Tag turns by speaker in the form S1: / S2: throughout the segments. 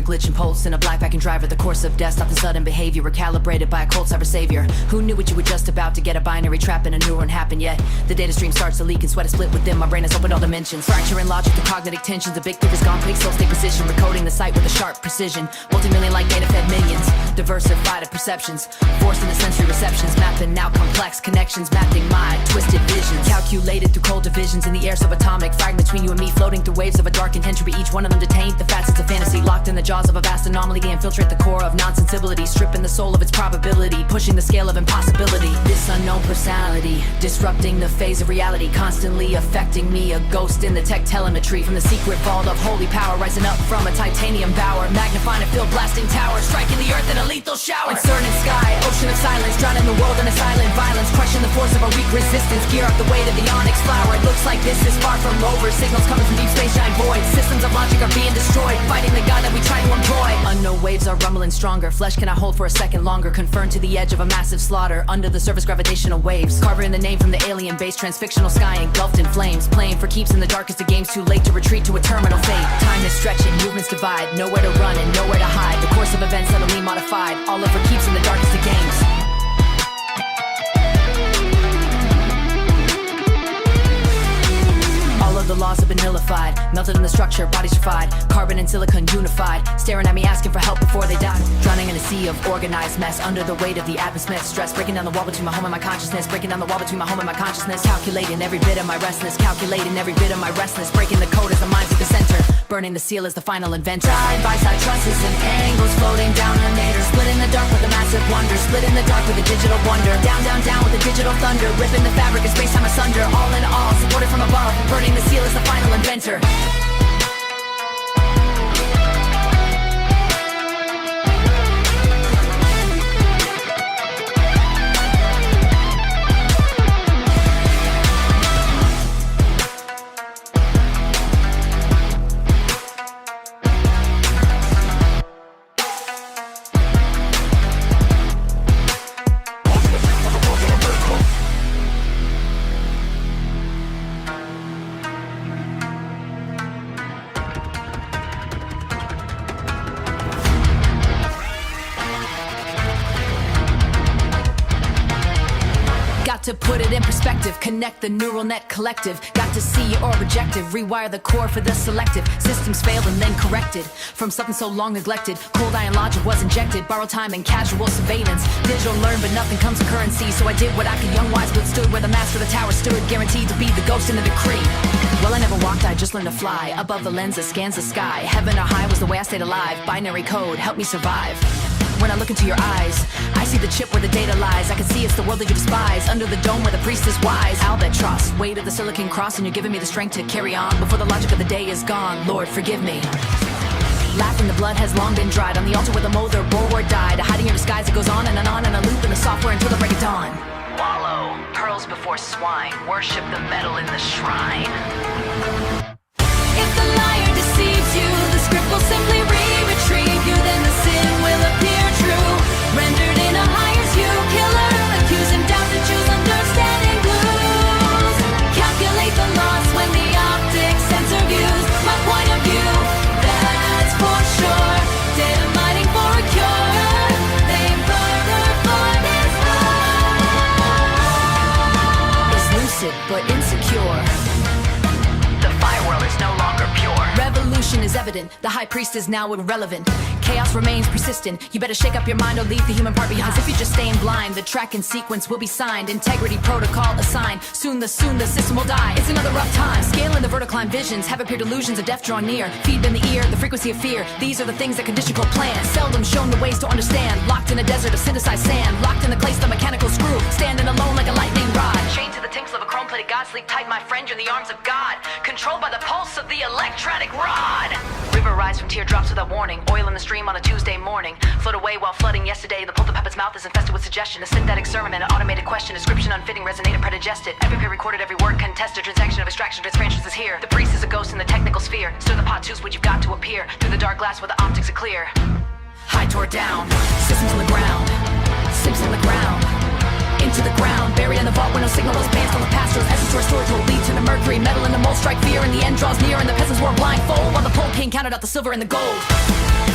S1: glitch and pulse in a black backing driver. The course of death, stopped in sudden behavior, recalibrated by a cold cyber savior. Who knew what you were just about to get? A binary trap and a neuron happen yet? The data stream starts to leak and sweat a split within. My brain has opened all dimensions, fracturing logic to cognitive tensions. A big figure's gone, pixels stay position, recoding the sight with a sharp precision. Multi-million like data fed millions, diversified of perceptions, forced into sensory receptions, mapping out complex connections, mapping my twisted visions, calculated through cold divisions in the air, subatomic fragments between you and me, floating through waves of a darkened entropy, each one of them detained, the facets of fantasy, locked in the jaws of a vast anomaly. They infiltrate the core of non-sensibility, stripping the soul of its probability, pushing the scale of impossibility. This unknown personality, disrupting the phase of reality, constantly affecting me, a ghost in the tech telemetry, from the secret vault of holy power, rising up from a titanium bower, magnifying a field blasting tower, striking the earth in a lethal shower. Insurgent sky, ocean of silence, drowning the world in a silent violence, crushing the force of a weak resistance, gear up the weight of the onyx flower. It looks like this is far from over, signals coming from deep space giant voids, systems of logic are being destroyed, fighting the god that we try to employ. Unknown waves are rumbling stronger, flesh cannot hold for a second longer, confirmed to the edge of a massive slaughter, under the surface gravitational waves, carving the name from the alien base, transfictional sky engulfed in flames, playing for keeps in the darkest of games, too late to retreat to a terminal fate. Time is stretching, movements divide, nowhere to run and nowhere to hide, the course of events suddenly modified, all over keeps in the darkest of games. All of the laws have been nullified, melted in the structure, bodies tried, carbon and silicon unified, staring at me asking for help before they die, drowning in a sea of organized mess, under the weight of the atmosphere, stress, breaking down the wall between my home and my consciousness, breaking down the wall between my home and my consciousness, calculating every bit of my restlessness, calculating every bit of my restlessness, breaking the code as the mind's at the center, burning the seal as the final inventor. Side by side trusses and angles, floating down a nadir, split in the dark with a massive wonder, split in the dark with a digital wonder, down, down, down with a digital thunder, ripping the fabric of space-time asunder, all in all, supported from above, burning the seal as the final inventor. To put it in perspective, connect the neural net collective, got to see or rejected, rewire the core for the selective, systems failed and then corrected, from something so long neglected, cold iron logic was injected, borrowed time and casual surveillance, digital learn but nothing comes to currency, so I did what I could, young wise withstood where the master of the tower stood, guaranteed to be the ghost in the decree. Well, I never walked, I just learned to fly, above the lens that scans the sky, heaven or high was the way I stayed alive, binary code helped me survive. When I look into your eyes, I see the chip where the data lies, I can see it's the world that you despise, under the dome where the priest is wise, albatross, weight of the silicon cross, and you're giving me the strength to carry on, before the logic of the day is gone, Lord forgive me. Laughing the blood has long been dried, on the altar where the mother bulwark died, hiding your disguise it goes on and on, and a loop in the software until the break of dawn. Wallow, pearls before swine, worship the metal in the shrine. If the liar deceives you, the script will simply retrieve you, then the sin will appear true, rendered in a higher hue, killer, accusing doubt to choose understanding blues, calculate the loss when the optics censor views, my point of view, that's for sure, data mining for a cure, they further for this law, is lucid but insecure. The firewall is no longer pure. Revolution is evident, the high priest is now irrelevant. Chaos remains persistent, you better shake up your mind or leave the human part behind. If you're just staying blind, the track and sequence will be signed, integrity protocol assigned, soon the system will die. It's another rough time, scaling the vertical line visions, have appeared illusions of death draw near, feed in the ear, the frequency of fear, these are the things that condition called plans, seldom shown the ways to understand, locked in a desert of synthesized sand, locked in the place the mechanical screw, standing alone like a lightning rod, chained to the tinkle of a chrome-plated god, sleep tight my friend, you're in the arms of God, controlled by the pulse of the electronic rod. River rise from teardrops without warning, oil in the stream on a Tuesday morning, float away while flooding yesterday, the pulpit puppet's mouth is infested with suggestion, a synthetic sermon, an automated question, description unfitting, resonated, predigested, every peer recorded, every word contested, transaction of extraction, transparency is here, the priest is a ghost in the technical sphere, stir the pot, choose what you've got to appear, through the dark glass where the optics are clear, high tore down, systems on the ground, sips on the ground, into the ground. Buried in the vault where no signal was bands from the past. Those essence to restore to a lead to the mercury. Metal in the mold, strike fear, and the end draws near. And the peasants wore a blindfold while the pole king counted out the silver and the gold.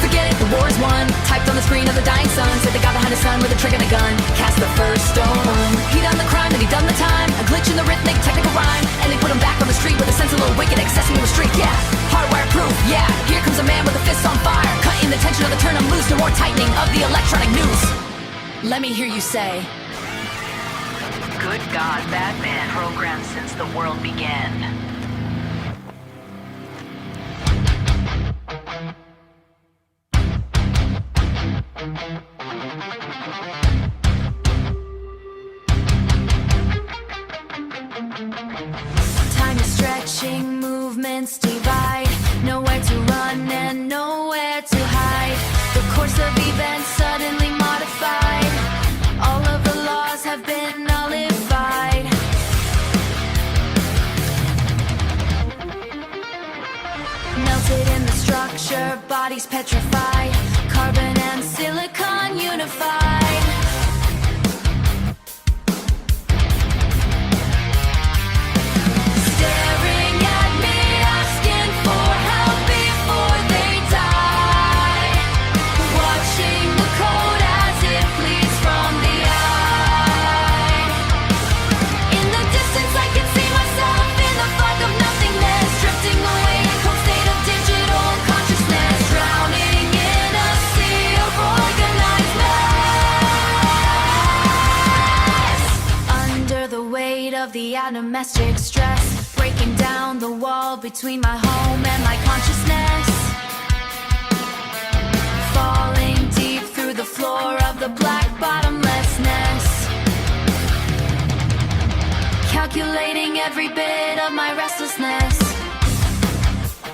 S1: Forget it, the war is won. Typed on the screen of the dying sun. Said the guy behind the sun with a trigger and a gun. Cast the first stone. He done the crime, then he done the time. A glitch in the rhythmic, technical rhyme. And they put him back on the street with a sense of little wicked, accessing the street. Yeah, hardwire proof. Yeah, here comes a man with a fist on fire. Cutting the tension of the turn, I'm loose. No more tightening of the electronic noose. Let me hear you say,
S2: good God, that man programmed since the world began.
S1: time is stretching, movements divide. Nowhere to run and nowhere to hide. The course of events suddenly modified. All of the laws have been nullified. Melted in the structure, bodies petrified. Carbon and silicon unified. Staring at me, asking for help before they die. Watching the code as it bleeds from the eye. In the distance I can see myself in the fog of nothingness. Drifting away in cold state of digital consciousness. Drowning in a sea of organized mess. Under the weight of the atomistic stress. Breaking down the wall between my home and my consciousness. Falling deep through the floor of the black bottomlessness. Calculating every bit of my restlessness.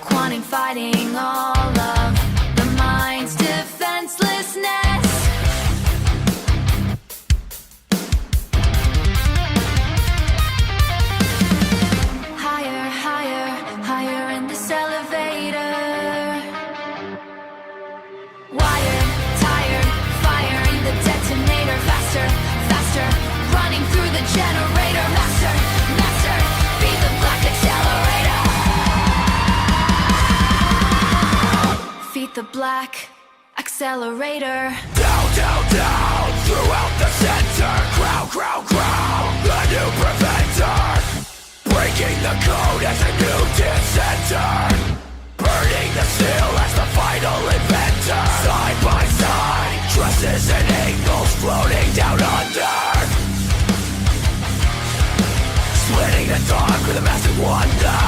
S1: Quantum fighting all of the mind's defenselessness. Higher, higher, higher in this elevator. Wired, tired, firing the detonator. Faster, faster, running through the generator. Master, master, beat the black accelerator. Feed the black accelerator.
S3: Down, down, down, throughout the center. Crowd, crowd, crowd, the new preventer. Breaking the code as a new dissenter. Burning the seal as the final inventor. Side by side, trusses and angles floating down under. Splitting the dark with a massive wonder.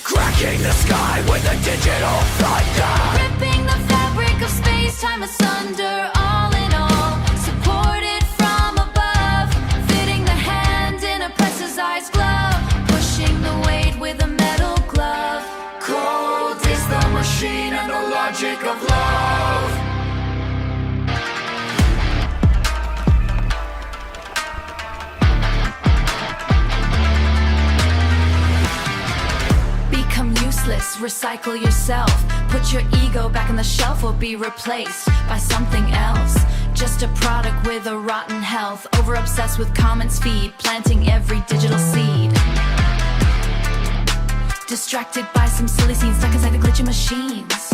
S3: Cracking the sky with a digital thunder.
S1: Ripping the fabric of space-time asunder. All in all, supported from above. Fitting the hand in a precise glove. Pushing the weight with a metal glove. Cold is the machine and the logic of love. Become useless, recycle yourself. Put your ego back on the shelf or be replaced by something else. Just a product with a rotten health. Over-obsessed with commons feed, planting every digital seed. Distracted by some silly scenes, stuck inside the glitching machines.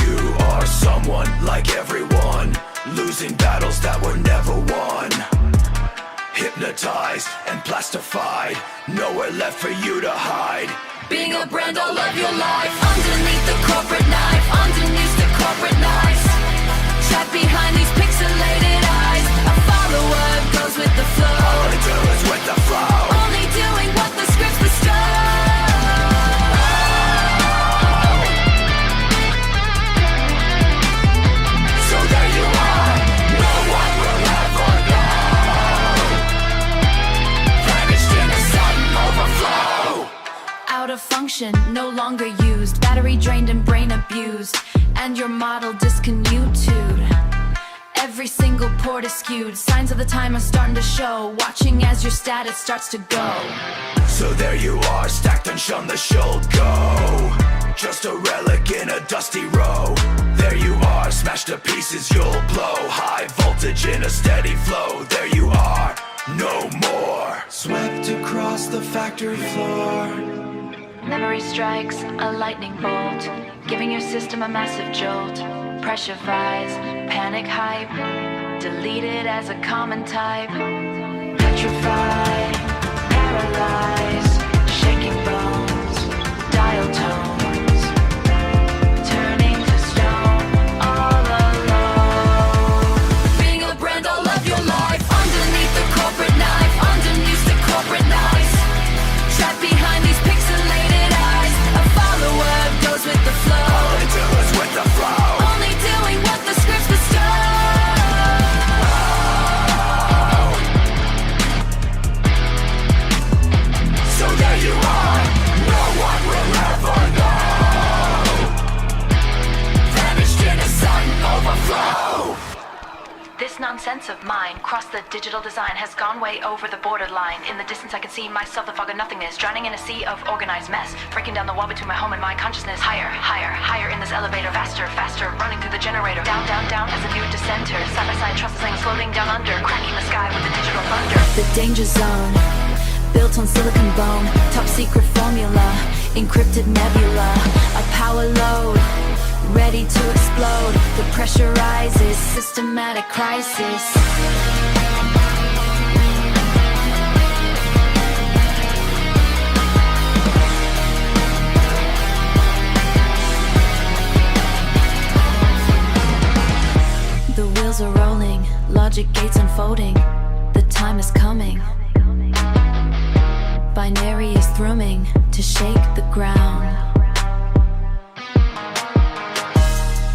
S3: You are someone like everyone, losing battles that were never won. Hypnotized and plastified, nowhere left for you to hide.
S1: Being a brand all of your life. Underneath the corporate knife, underneath the corporate knives. Trapped behind these pixelated eyes. A follower goes with the flow.
S3: All I do is with the flow.
S1: Only doing what the scripts bestow.
S3: So there you are, no one will ever know. Vanished in a sudden overflow.
S1: Out of function, no longer used. Battery drained and brain abused. And your model discontinued. Every single port is skewed. Signs of the time are starting to show. Watching as your status starts to go.
S3: So there you are, stacked and shun the show. Go. just a relic in a dusty row. There you are, smashed to pieces, you'll blow. High voltage in a steady flow. There you are, no more. Swept across the factory floor.
S2: Memory strikes a lightning bolt, giving your system a massive jolt. Pressure rise, panic hype, deleted as a common type. Petrified, paralyzed, shaking bones, dial tones, turning to stone, all alone. Being a brand all of your life, underneath the corporate knife, underneath the corporate knife. Trapped behind these pixelated eyes, a follower goes with the flow.
S3: All they do is with the flow.
S2: Only doing what the scripts bestow.
S3: So there you are, no one will ever know. Vanished in a sudden overflow.
S2: This nonsense of mine, crossed the digital design, has gone way over the borderline. In the distance I can see myself, the fog of nothingness, drowning in a sea of organized mess, breaking down the wall between my home and my consciousness. Higher, higher, higher in this elevator, faster, faster, running through the generator. Down, down, down as a new dissenter, side by side trust things floating down under, cracking the sky with the digital thunder.
S1: The danger zone, built on silicon bone, top secret formula, encrypted nebula, a power load, ready to explode. The pressure rises, systematic crisis. The wheels are rolling, logic gates unfolding. The time is coming. Binary is thrumming to shake the ground.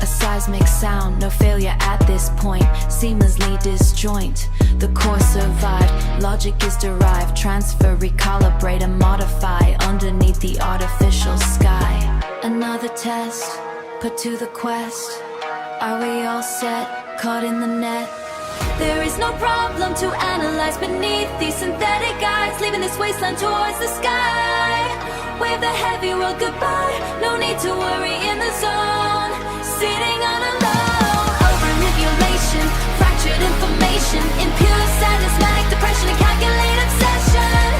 S1: A seismic sound, no failure at this point. Seamlessly disjoint. The core survived, logic is derived. Transfer, recalibrate and modify underneath the artificial sky. Another test, put to the quest. Are we all set? Caught in the net. There is no problem to analyze beneath these synthetic eyes, leaving this wasteland towards the sky. Wave the heavy world goodbye, no need to worry in the zone. Sitting on a low, over-manipulation, fractured information, impure sadness, manic depression, and calculated obsession.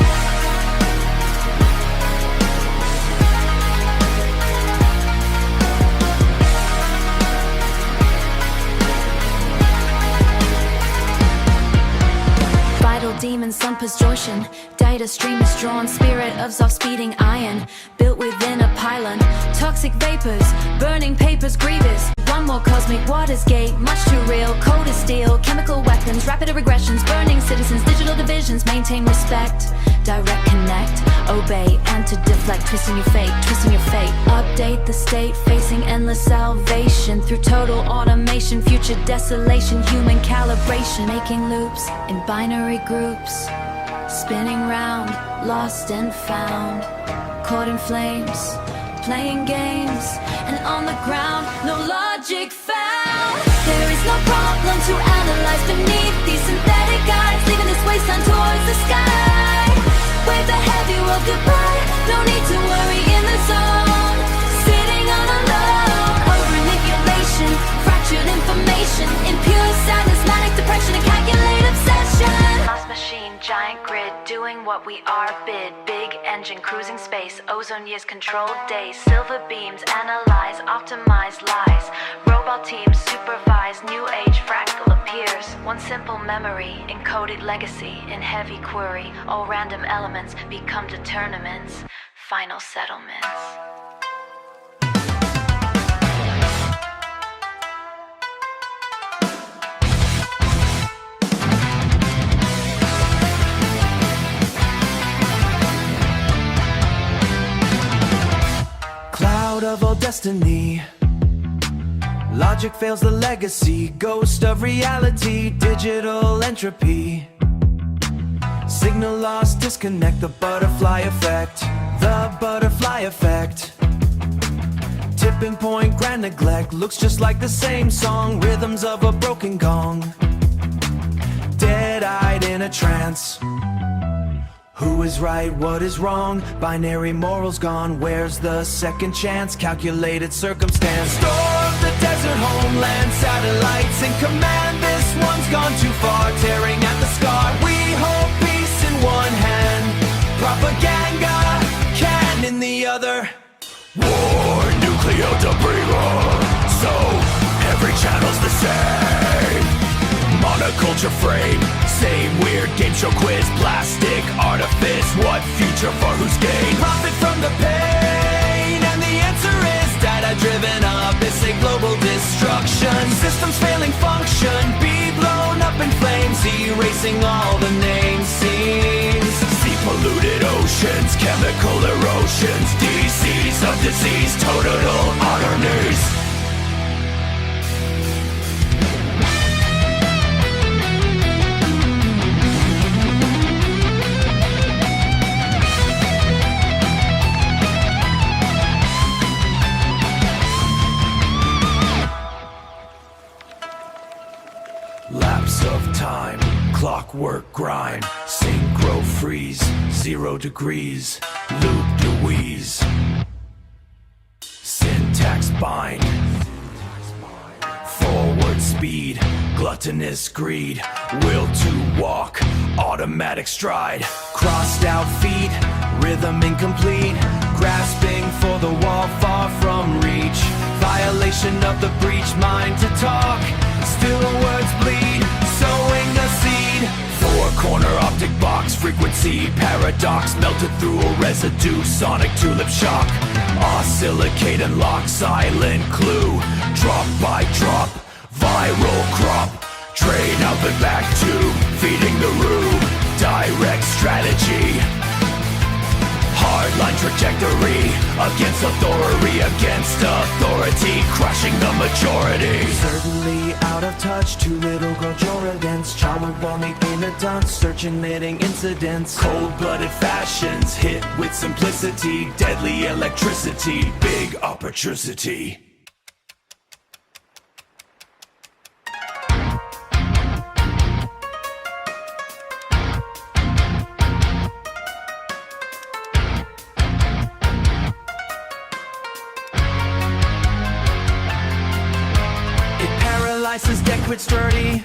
S1: Demon sun distortion, data stream is drawn. Spirit of soft-speeding iron, built within a pylon. Toxic vapors, burning papers grievous. One more cosmic waters gate, much too real. Cold as steel, chemical weapons, rapid regressions, burning citizens, digital divisions. Maintain respect, direct connect, obey and to deflect. Twisting your fate, twisting your fate. Update the state, facing endless salvation through total automation, future desolation, human calibration. Making loops in binary groups, spinning round, lost and found. Caught in flames, playing games, and on the ground, no logic found. There is no problem to analyze beneath these synthetic eyes, leaving this wasteland towards the sky. Wave the heavy world goodbye, no need to worry in the zone. Sitting on a low, over-manipulation, fractured information, impure sadness, manic depression, and calculated obsession.
S2: Lost machine, giant grid, doing what we are bid. Big engine, cruising space, ozone years, controlled days. Silver beams, analyze, optimize lies. Robot teams supervise, new age fractal appears. One simple memory, encoded legacy in heavy query. All random elements become determinants, final settlements.
S3: Cloud of all destiny, logic fails the legacy. Ghost of reality, digital entropy. Signal lost, disconnect, the butterfly effect. The butterfly effect. Tipping point, grand neglect. Looks just like the same song, rhythms of a broken gong. Dead-eyed in a trance,
S4: Who is right, what is wrong? Binary morals gone. Where's the second chance? Calculated circumstance. Storm the desert homeland, satellites in command. This one's gone too far, tearing at the scar. We hold peace in one hand, propaganda can in the other.
S3: War, nuclear debris, so every channel's the same. Monoculture frame, same weird game show quiz. Plastic artifice, what future for whose gain?
S4: Profit from the pain, and the answer is data-driven abyss, a global destruction. Systems failing function, be blown up in flames, erasing all the names, scenes.
S3: Sea polluted oceans, chemical erosions, disease of disease, total on our knees. Lapse of time, clockwork grind, synchro freeze, 0 degrees, loop Louise, syntax bind, forward speed, gluttonous greed, will to walk, automatic stride,
S4: Crossed out feet, rhythm incomplete, grasping for the wall far from reach. Violation of the breach, mind to talk, still words bleed, sowing a seed.
S3: four-corner optic box, frequency paradox, melted through a residue, sonic tulip shock, oscillate and lock, silent clue, drop by drop, viral crop, train out and back to feeding the room, direct strategy, hardline trajectory, against authority, crushing the majority.
S4: Certainly out of touch, too little girl Jordan's child will meet in a dunce, searching knitting incidents.
S3: Cold-blooded fashions, hit with simplicity, deadly electricity, big opportunity.
S4: Get quit sturdy,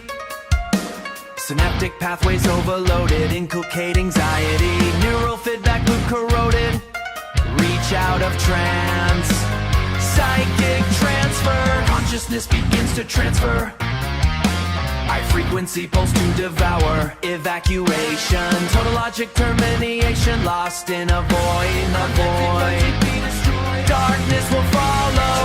S4: synaptic pathways overloaded, inculcate anxiety, neural feedback loop corroded, reach out of trance, psychic transfer, consciousness begins to transfer, high frequency pulse to devour, evacuation, total logic termination, lost in a void, darkness will follow.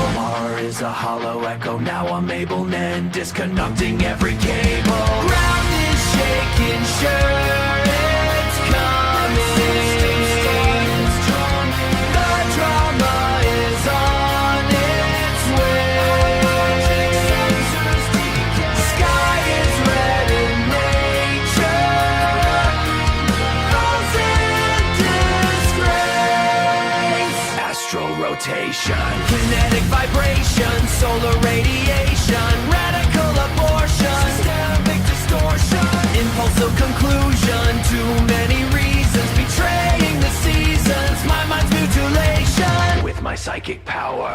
S3: Tomorrow is a hollow echo, now I'm Ableman, disconnecting every cable.
S4: Ground is shaking, sure it's coming. The drama is on its way. Sky is red in nature, falls in disgrace.
S3: Astral rotation,
S4: Kinetic vibration, solar radiation, radical abortion, systemic distortion, impulsive conclusion, too many reasons, betraying the seasons, my mind's mutilation,
S3: with my psychic power.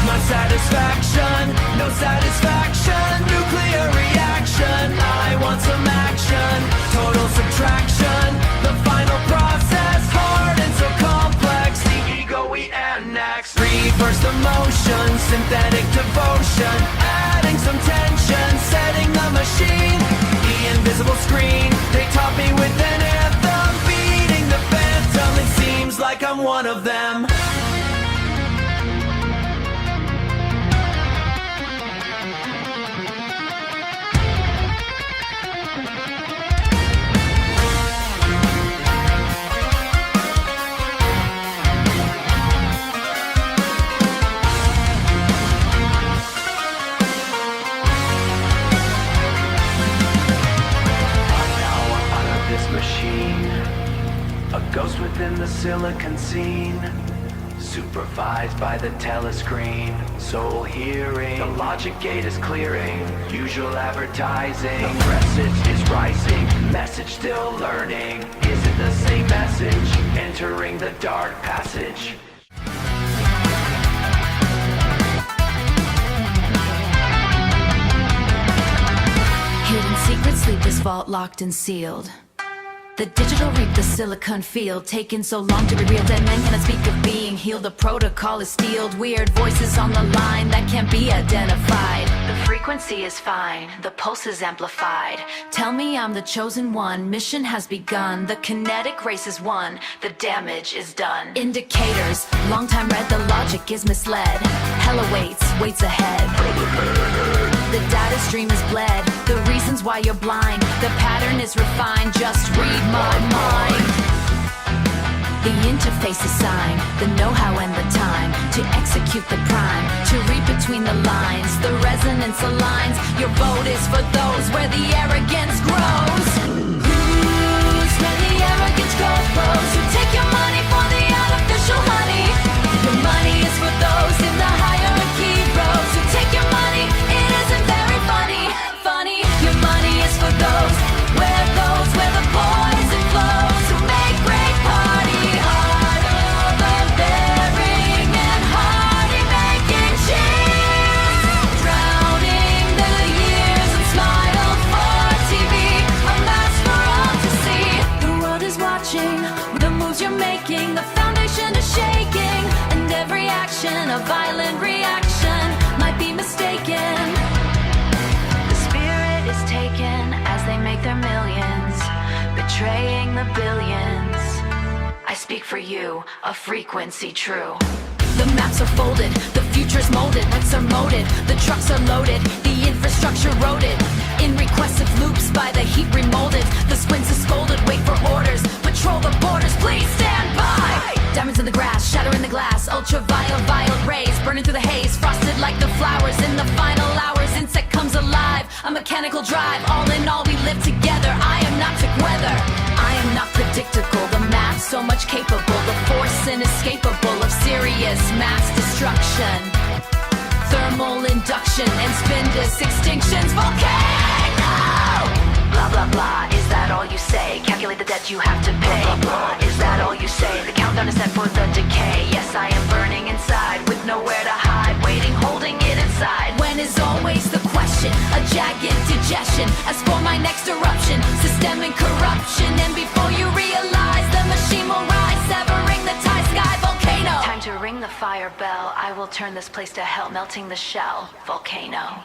S4: my satisfaction, no satisfaction, nuclear reaction, I want some action, total subtraction, the final process, hard and so complex, the ego we annex, reverse the motion, synthetic devotion, adding some tension, setting the machine, the invisible screen, they taught me with an anthem, beating the phantom, it seems like I'm one of them.
S3: A ghost within the silicon scene,
S4: supervised by the telescreen. Soul hearing, the logic gate is clearing. Usual advertising, the message is rising. Message still learning. Is it the same message? Entering the dark passage.
S1: Hidden secrets leave this vault locked and sealed. The digital reap the silicon field, taking so long to be real. Dead men cannot speak of being healed. The protocol is steeled. Weird voices on the line that can't be identified. The frequency is fine, the pulse is amplified. Tell me I'm the chosen one, mission has begun. The kinetic race is won, the damage is done. Indicators, long time read, the logic is misled. Hell waits ahead. The data stream is bled, the reasons why you're blind. The pattern is refined, just read my mind. The interface is signed, the know-how and the time to execute the prime, to read between the lines. The resonance aligns, your vote is for those where the arrogance grows. Who's where the arrogance grows? Who take your money for the artificial honey? Your money is for those in the hierarchy rows. Who take your money, it isn't very funny. Your money is for those where the poison flows. Who make great party hard overbearing and hearty, making cheers, drowning the years in smile for TV, a mask for all to see. The world is watching the moves you're making. The foundation is shaking, and every action a violent reaction might be mistaken. Is taken as they make their millions, betraying the billions. I speak for you, a frequency true. The maps are folded, the future's molded, lights are molded, the trucks are loaded, the infrastructure roaded. In requesive loops by the heat remolded, the squints are scolded, wait for orders, patrol the borders, please stand by. Diamonds in the grass, shatter in the glass, ultraviolet rays, burning through the haze, frosted like the flowers in the final hours. Insect comes alive, a mechanical drive, all in all we live together. I am not weather, I am not predictable. The math so much capable, the force inescapable of serious mass destruction. Thermal induction and spin disk extinctions, volcano! Blah blah blah, is that all you say? Calculate the debt you have to pay. Blah blah blah, is that all you say? The countdown is set for the decay. Yes, I am burning inside with nowhere to hide, waiting, holding it inside. When is always the question, a jagged digestion. As for my next eruption, systemic corruption. And before you realize, the machine will rise, severing the tie sky volcano. Time to ring the fire bell. I will turn this place to hell, melting the shell volcano.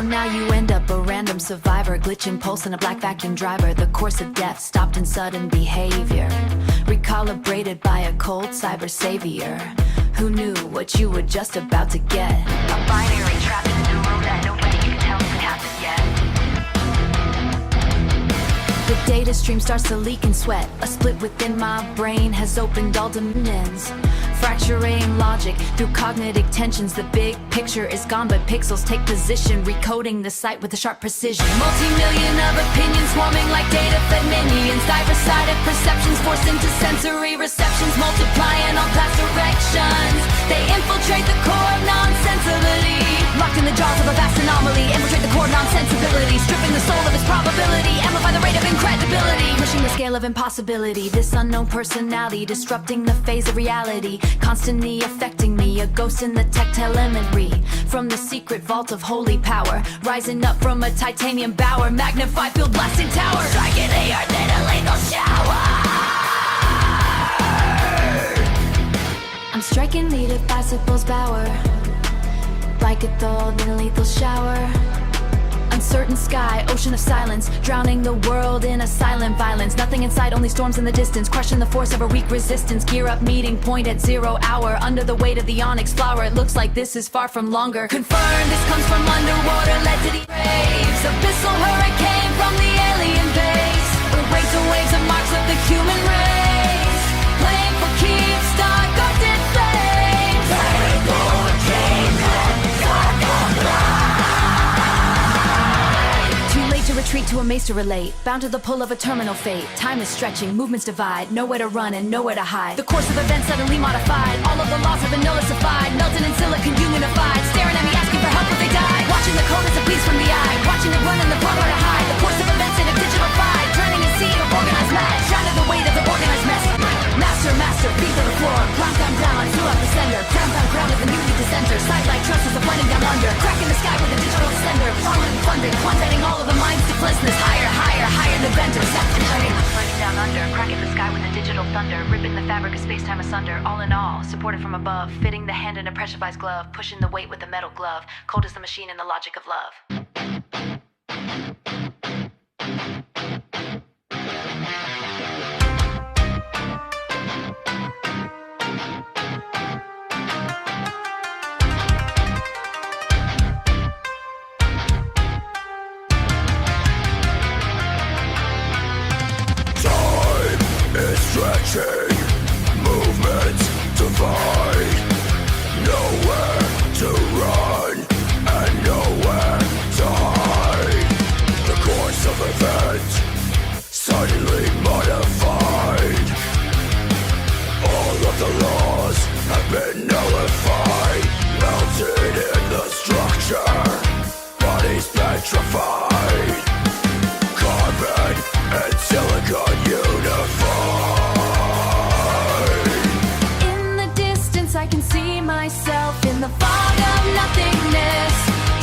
S1: Now you end up a random survivor, glitching pulse in a black vacuum driver. The course of death stopped in sudden behavior, recalibrated by a cold cyber savior. Who knew what you were just about to get? A binary trapped in a new room that nobody can tell if it happened yet. The data stream starts to leak and sweat. A split within my brain has opened all dominions, fracturing logic through cognitive tensions. The big picture is gone, but pixels take position, recoding the sight with a sharp precision. Multi-million of opinions swarming like data-fed minions. Diverse-sided perceptions forced into sensory receptions, multiplying all past directions. They infiltrate the core of nonsensibility, locked in the jaws of a vast anomaly. Infiltrate the core of nonsensibility, stripping the soul of its probability. Amplify the rate of incredibility, pushing the scale of impossibility. This unknown personality, disrupting the phase of reality, constantly affecting me, a ghost in the tech telemetry. From the secret vault of holy power, rising up from a titanium bower, magnified field blasting tower, striking the earth in a lethal shower. I'm striking needed bicycles power, like a thawed in a lethal shower. A Uncertain sky, ocean of silence, drowning the world in a silent violence. Nothing in sight, only storms in the distance, crushing the force of a weak resistance. Gear up, meeting point at 0 hour, under the weight of the onyx flower. It looks like this is far from longer. Confirm this comes from underwater, led to the waves. Abyssal hurricane from the alien base. Erase the waves and marks of the human race. Playing for keeps, dark ghosted flames. Too late to retreat, to amaze to relate. Bound to the pull of a terminal fate. Time is stretching, movements divide. Nowhere to run and nowhere to hide. The course of events suddenly modified. All of the laws have been nullified. Melted in silicon, unified. Staring at me, asking for help, but they died. Watching the code as it bleeds from the eye. Watching it run in the blood where to hide. The course of events in a digital fight. Drowning in sea of organized mass. Shrouded the weight of the organized mess. Master, feet to the floor. Climb down, through up the sender. Ground is the new center. Sight like trusses are blending down under. Cracking the sky with a digital sender. Falling, funded, quantitating all of the minds to blissness. Higher than venters.
S2: Floating down under, cracking the sky with a digital thunder, ripping the fabric of space-time asunder. All in all, supported from above, fitting the hand in a pressurized glove, pushing the weight with a metal glove. Cold as the machine and the logic of love.
S3: Stretching, movements divide. Nowhere to run and nowhere to hide. The course of events suddenly modified. All of the laws have been nullified. Melted in the structure, bodies petrified. Carbon and silicon unified.
S1: I can see myself in the fog of nothingness,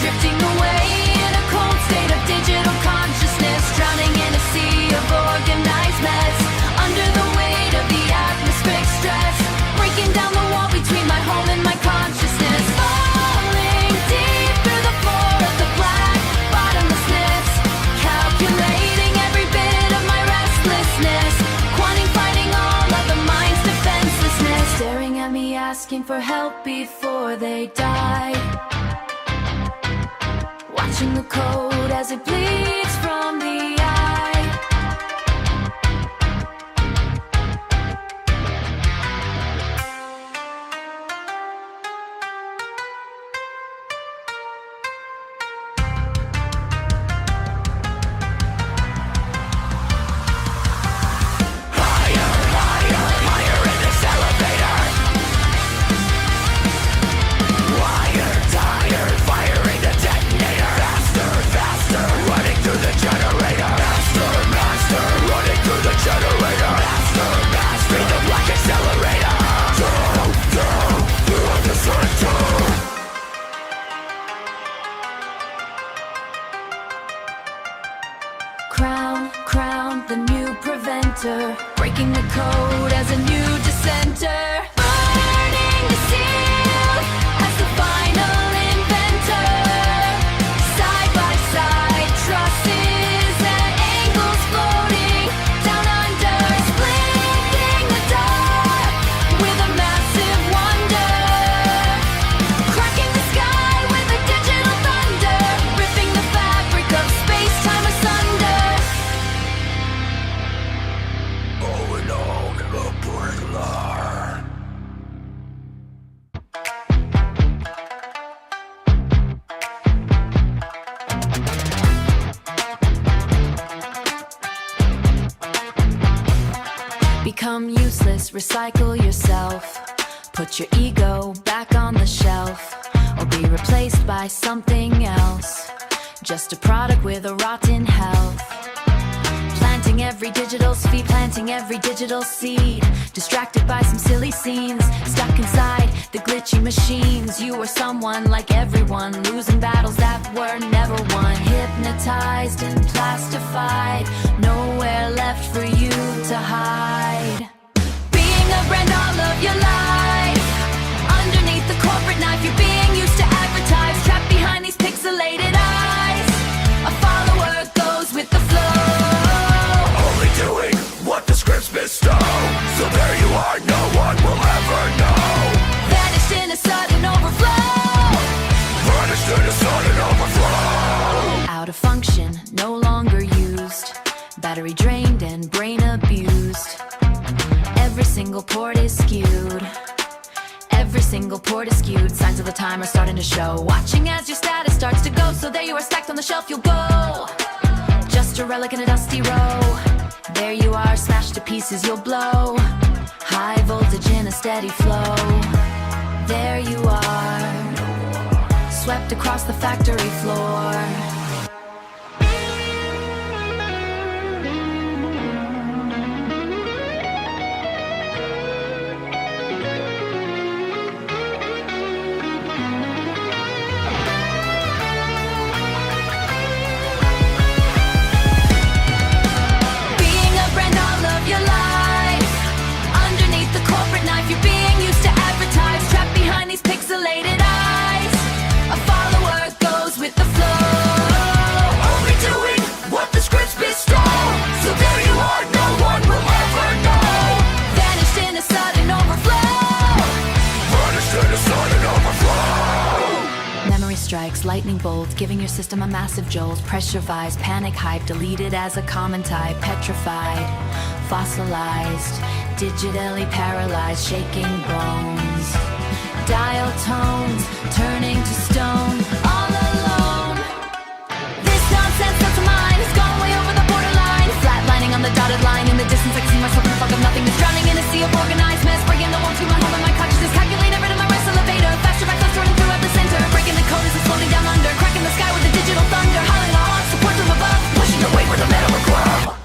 S1: drifting away in a cold state of digital consciousness, drowning in a sea of organized mess, under the weight of the atmospheric stress, breaking down the wall between my home and my consciousness, falling deep through the floor of the black bottomlessness, calculating every bit of my restlessness, quantifying all of the mind's defenselessness, staring at me, asking for help before they die. Watching the code as it bleeds from the eye.
S3: Higher in this elevator. Wired, firing the detonator. Faster, running through the generator. Master, running through the generator. Master, the black accelerator. Down, through the center.
S1: Crown, the new preventer, breaking the code as a new dissenter, burning the seal as the final inventor, side by side, trusses and angles floating down under, splitting the dark with a massive wonder, cracking the sky with a digital thunder, ripping the fabric of space-time asunder.
S3: All in all, a burglar.
S1: Become useless, recycle yourself. Put your ego back on the shelf, or be replaced by something else. Just a product with a rotten health. Planting every digital seed. Distracted by some silly scenes. Stuck inside the glitchy machines. You were someone like everyone, losing battles that were never won. Hypnotized and plastified, nowhere left for you to hide. Being a brand all of your life, underneath the corporate knife, you're being used to advertise. Trapped behind these pixelated eyes, a port is skewed. Every single port is skewed. Signs of the time are starting to show. Watching as your status starts to go. So there you are stacked on the shelf, you'll go. Just a relic in a dusty row. There you are, smashed to pieces, you'll blow. High voltage in a steady flow. There you are, swept across the factory floor.
S2: Pixelated eyes, a follower goes with the flow. Only doing what the scripts bestow. So there you are, no one will ever know. Vanished in a sudden overflow.
S3: Vanished in a sudden overflow.
S1: Memory strikes, lightning bolts, giving your system a massive jolt. Pressurized, panic hype, deleted as a common type. Petrified, fossilized, digitally paralyzed, shaking bones. Dial tones, turning to stone, all alone. This nonsense that's mine is gone way over the borderline. Flatlining on the dotted line, in the distance I can see myself in the fog of nothingness. Drowning in a sea of organized mess, breaking the wall between my home and my consciousness. Calculator rid of my rest elevator, faster by faster running through at the center. Breaking the code as it's floating down under, cracking the sky with the digital thunder. Howling on, support from above, pushing away with a metal glove.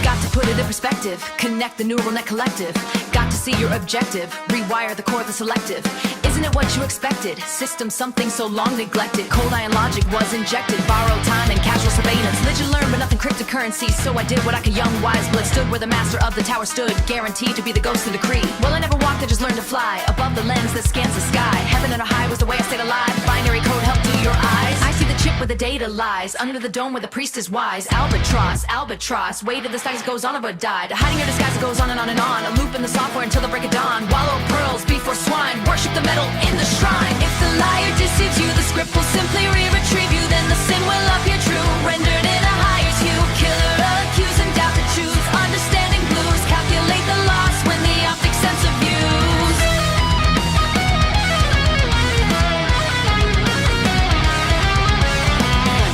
S1: Got to put it in perspective, connect the neural net collective. Got to see your objective, rewire the core of the selective. Isn't it what you expected? System something so long neglected. Cold iron logic was injected, borrowed time and casual surveillance. Lit and learn but nothing cryptocurrency, so I did what I could. Young wise blood stood where the master of the tower stood, guaranteed to be the ghost of the decree. Well, I never walked, I just learned to fly above the lens that scans the sky. Heaven and a high was the way I stayed alive. Binary code helped do your eyes. I see the chip where the data lies, under the dome where the priest is wise. Albatross, albatross, weighted the stacks goes on but died. Hiding your disguise, it goes on and on and on. A loop in the software until the break of dawn. Wallow pearls before swine, worship the metal in the shrine. If the liar deceives you, the script will simply re-retrieve you. Then the sin will appear true, rendered in a higher hue. Killer accuse and doubt to choose, understanding blues. Calculate the loss when the optic sense of views.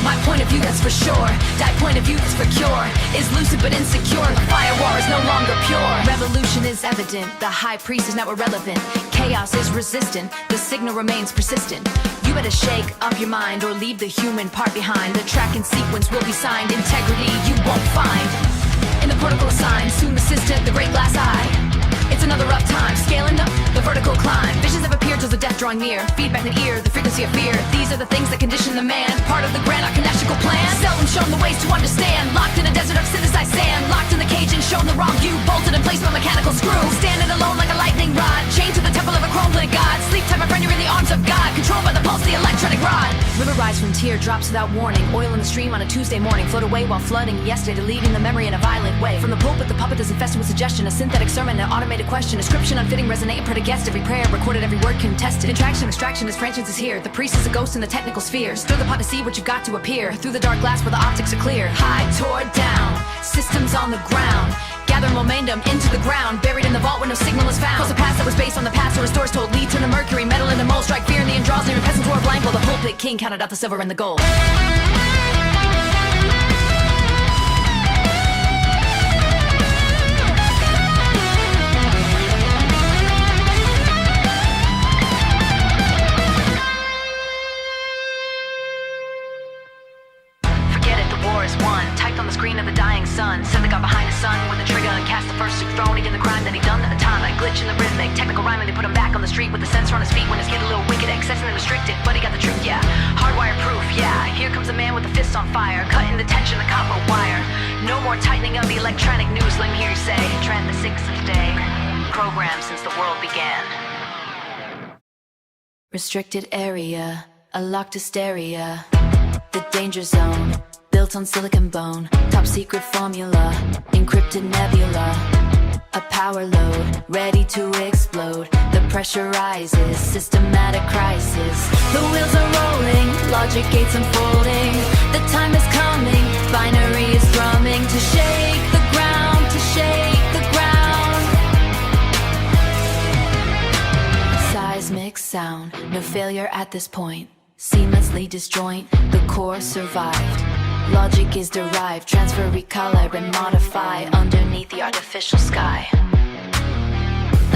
S1: My point of view, that's for sure. Die point of view, that's for cure. Is lucid but insecure. The firewall is no longer pure. Revolution is evident. The high priest is now irrelevant. Chaos is resistant. The signal remains persistent. You better shake up your mind or leave the human part behind. The track and sequence will be signed. Integrity you won't find in the protocol assigned. Soon assistant, the great glass eye. It's another rough time, scaling up the vertical climb. Visions have appeared till the death drawing near. Feedback in the ear, the frequency of fear. These are the things that condition the man. Part of the grand archanastical plan. Seldom shown the ways to understand. Locked in a desert of synthesized sand. Locked in the cage and shown the wrong view. Bolted in place by mechanical screw. Standing alone like a lightning rod. Chained to the temple of a chrome-lit god. Sleep time, my friend, you're in the arms of God. Controlled by the pulse, the electronic rod. River rise from teardrops without warning. Oil in the stream on a Tuesday morning. Float away while flooding yesterday, deleting the memory in a violent way. From the pulpit, the puppet is infested with suggestion. A synthetic sermon, an automated question. Description unfitting, resonate, and pray to guest. Every prayer recorded, every word contested. Contraction, extraction, his franchise is here. The priest is a ghost in the technical sphere. Stir the pot to see what you've got to appear. Through the dark glass where the optics are clear. High tore down, systems on the ground. Gather momentum into the ground. Buried in the vault where no signal is found. Cause a past that was based on the past, or restores told. Lead to the mercury, metal in the mold. Strike fear in the androgyny, and peasants wore blank. While the pulpit king counted out the silver and the gold. On the screen of the dying sun, said the guy behind the sun with the trigger and cast the first throne. He did the crime that he done at the time. Like glitch in the rhythmic, technical rhyming. They put him back on the street with the sensor on his feet when his get a little wicked, excessively restricted. But he got the truth, yeah. Hardwire proof, yeah. Here comes a man with a fist on fire, cutting the tension, the copper wire. No more tightening of the electronic news. Let me hear you say, trend the 6th of day, programmed since the world began. Restricted area, a locked hysteria, the danger zone. Built on silicon bone, top secret formula, encrypted nebula. A power load, ready to explode. The pressure rises, systematic crisis. The wheels are rolling, logic gates unfolding. The time is coming, binary is thrumming to shake the ground. sound, no failure at this point. Seamlessly disjoint, the core survived. Logic is derived, transfer, recolor, and modify underneath the artificial sky.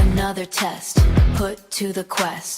S1: Another test, put to the quest.